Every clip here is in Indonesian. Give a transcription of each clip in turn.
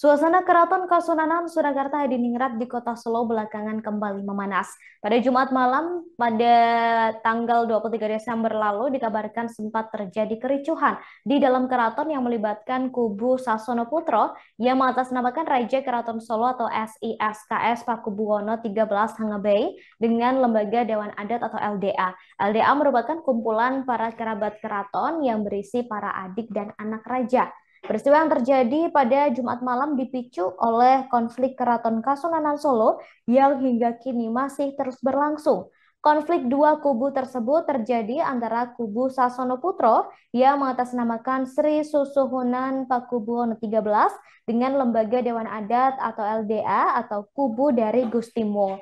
Suasana Keraton Kasunanan Surakarta Hadiningrat di Kota Solo belakangan kembali memanas. Pada Jumat malam, pada tanggal 23 Desember lalu, dikabarkan sempat terjadi kericuhan di dalam keraton yang melibatkan kubu Sasono Putro yang mengatasnamakan Raja Keraton Solo atau SISKS Pakubuwono XIII Hangabei dengan Lembaga Dewan Adat atau LDA. LDA merupakan kumpulan para kerabat keraton yang berisi para adik dan anak raja. Peristiwa yang terjadi pada Jumat malam dipicu oleh konflik Keraton Kasunanan Solo yang hingga kini masih terus berlangsung. Konflik dua kubu tersebut terjadi antara kubu Sasono Putro yang mengatasnamakan Sri Susuhunan Pakubuwono XIII dengan Lembaga Dewan Adat atau LDA atau kubu dari Gustimo.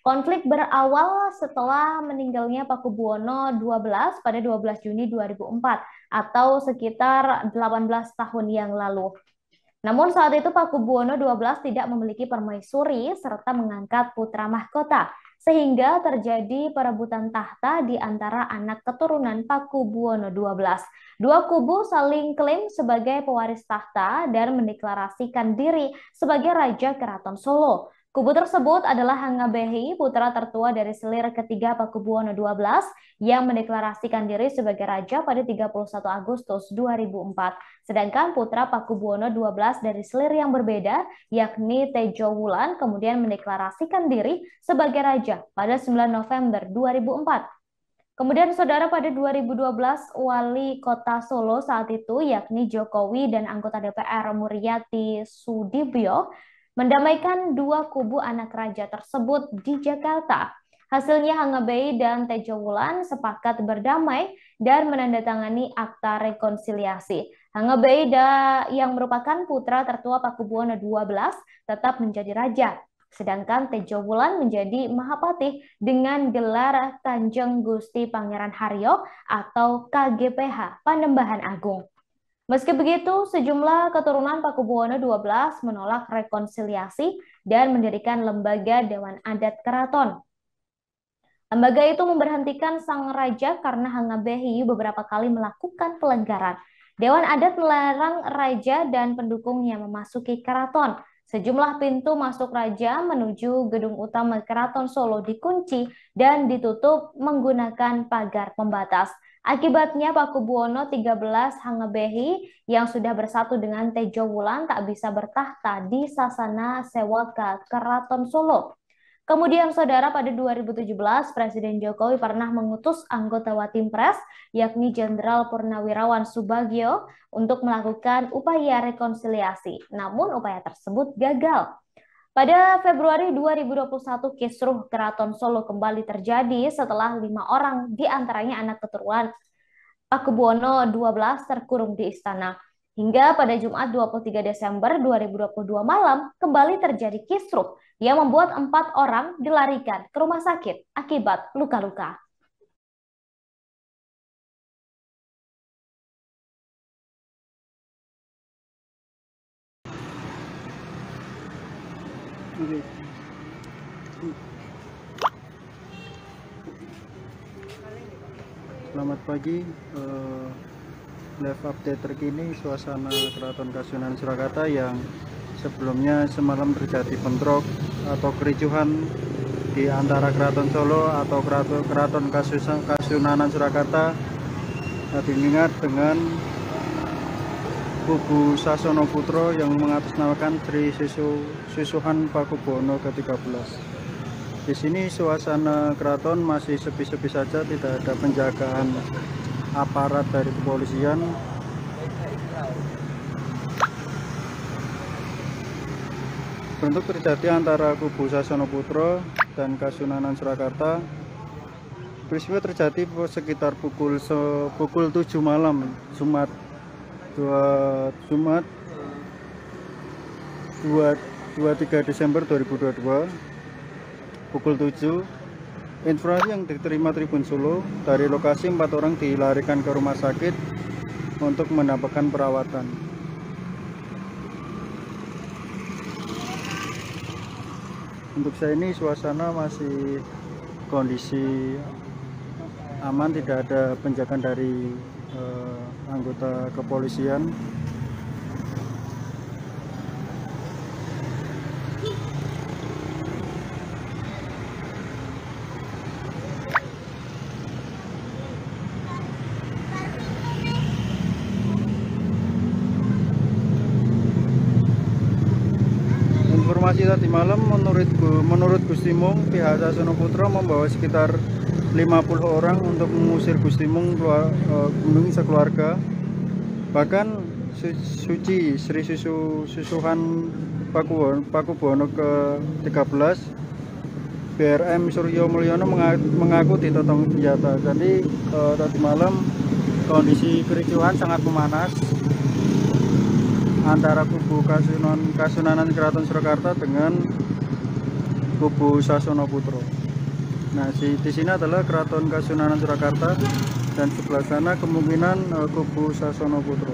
Konflik berawal setelah meninggalnya Pakubuwono XII pada 12 Juni 2004 atau sekitar 18 tahun yang lalu. Namun saat itu Pakubuwono XII tidak memiliki permaisuri serta mengangkat putra mahkota, sehingga terjadi perebutan tahta di antara anak keturunan Pakubuwono XII. Dua kubu saling klaim sebagai pewaris tahta dan mendeklarasikan diri sebagai Raja Keraton Solo. Kubu tersebut adalah Hangabehi, putra tertua dari selir ketiga Pakubuwono XII yang mendeklarasikan diri sebagai raja pada 31 Agustus 2004. Sedangkan putra Pakubuwono XII dari selir yang berbeda, yakni Tejo Wulan, kemudian mendeklarasikan diri sebagai raja pada 9 November 2004. Kemudian saudara pada 2012 wali kota Solo saat itu yakni Jokowi dan anggota DPR Muriati Sudibyo mendamaikan dua kubu anak raja tersebut di Jakarta. Hasilnya Hangabei dan Tejo Wulan sepakat berdamai dan menandatangani akta rekonsiliasi. Hangabei yang merupakan putra tertua Pakubuwono XII tetap menjadi raja. Sedangkan Tejo Wulan menjadi Mahapatih dengan gelar Kanjeng Gusti Pangeran Haryo atau KGPH Panembahan Agung. Meski begitu, sejumlah keturunan Pakubuwono XII menolak rekonsiliasi dan mendirikan Lembaga Dewan Adat Keraton. Lembaga itu memberhentikan sang raja karena Hangabehi beberapa kali melakukan pelanggaran. Dewan Adat melarang raja dan pendukungnya memasuki keraton. Sejumlah pintu masuk raja menuju gedung utama Keraton Solo dikunci dan ditutup menggunakan pagar pembatas. Akibatnya Pakubuwono XIII Hangabehi yang sudah bersatu dengan Tejo Wulan tak bisa bertahta di Sasana Sewaka Keraton Solo. Kemudian saudara pada 2017 Presiden Jokowi pernah mengutus anggota Watimpres yakni Jenderal Purnawirawan Subagyo untuk melakukan upaya rekonsiliasi. Namun upaya tersebut gagal. Pada Februari 2021 kisruh Keraton Solo kembali terjadi setelah 5 orang diantaranya anak keturunan Pakubuwono XII terkurung di istana. Hingga pada Jumat 23 Desember 2022 malam kembali terjadi kisruh yang membuat 4 orang dilarikan ke rumah sakit akibat luka-luka. Selamat pagi, live update terkini suasana Keraton Kasunanan Surakarta yang sebelumnya semalam terjadi bentrok atau kericuhan di antara Keraton Solo atau Keraton Kasunanan Surakarta Hadiningrat dengan kubu Sasono Putro yang mengatasnamakan Sri Susuhunan Pakubuwono ke-13. Di sini suasana keraton masih sepi-sepi saja, tidak ada penjagaan aparat dari kepolisian. Bentrok terjadi antara kubu Sasono Putro dan Kasunanan Surakarta. Peristiwa terjadi sekitar pukul 7 malam Jumat 23 Desember 2022 pukul 7. Informasi yang diterima Tribun Solo, dari lokasi 4 orang dilarikan ke rumah sakit untuk mendapatkan perawatan. Untuk saya ini suasana masih kondisi aman, tidak ada penjagaan dari anggota kepolisian. informasi tadi malam, menurut Gusti Mung, pihak Sasono Putra membawa sekitar 50 orang untuk mengusir Gusti Mung Gunung sekeluarga. Bahkan Suci Sri Susuhan Pakubuwono ke-13 BRM Suryo Mulyono mengaku ditotong senjata. Jadi tadi malam kondisi kericuhan sangat memanas antara kubu Kasunanan Keraton Surakarta dengan kubu Sasono Putra. Nah, di sini adalah Keraton Kasunanan Surakarta dan sebelah sana kemungkinan kubu Sasono Putra.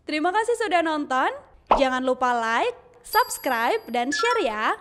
Terima kasih sudah nonton. Jangan lupa like, subscribe, dan share ya.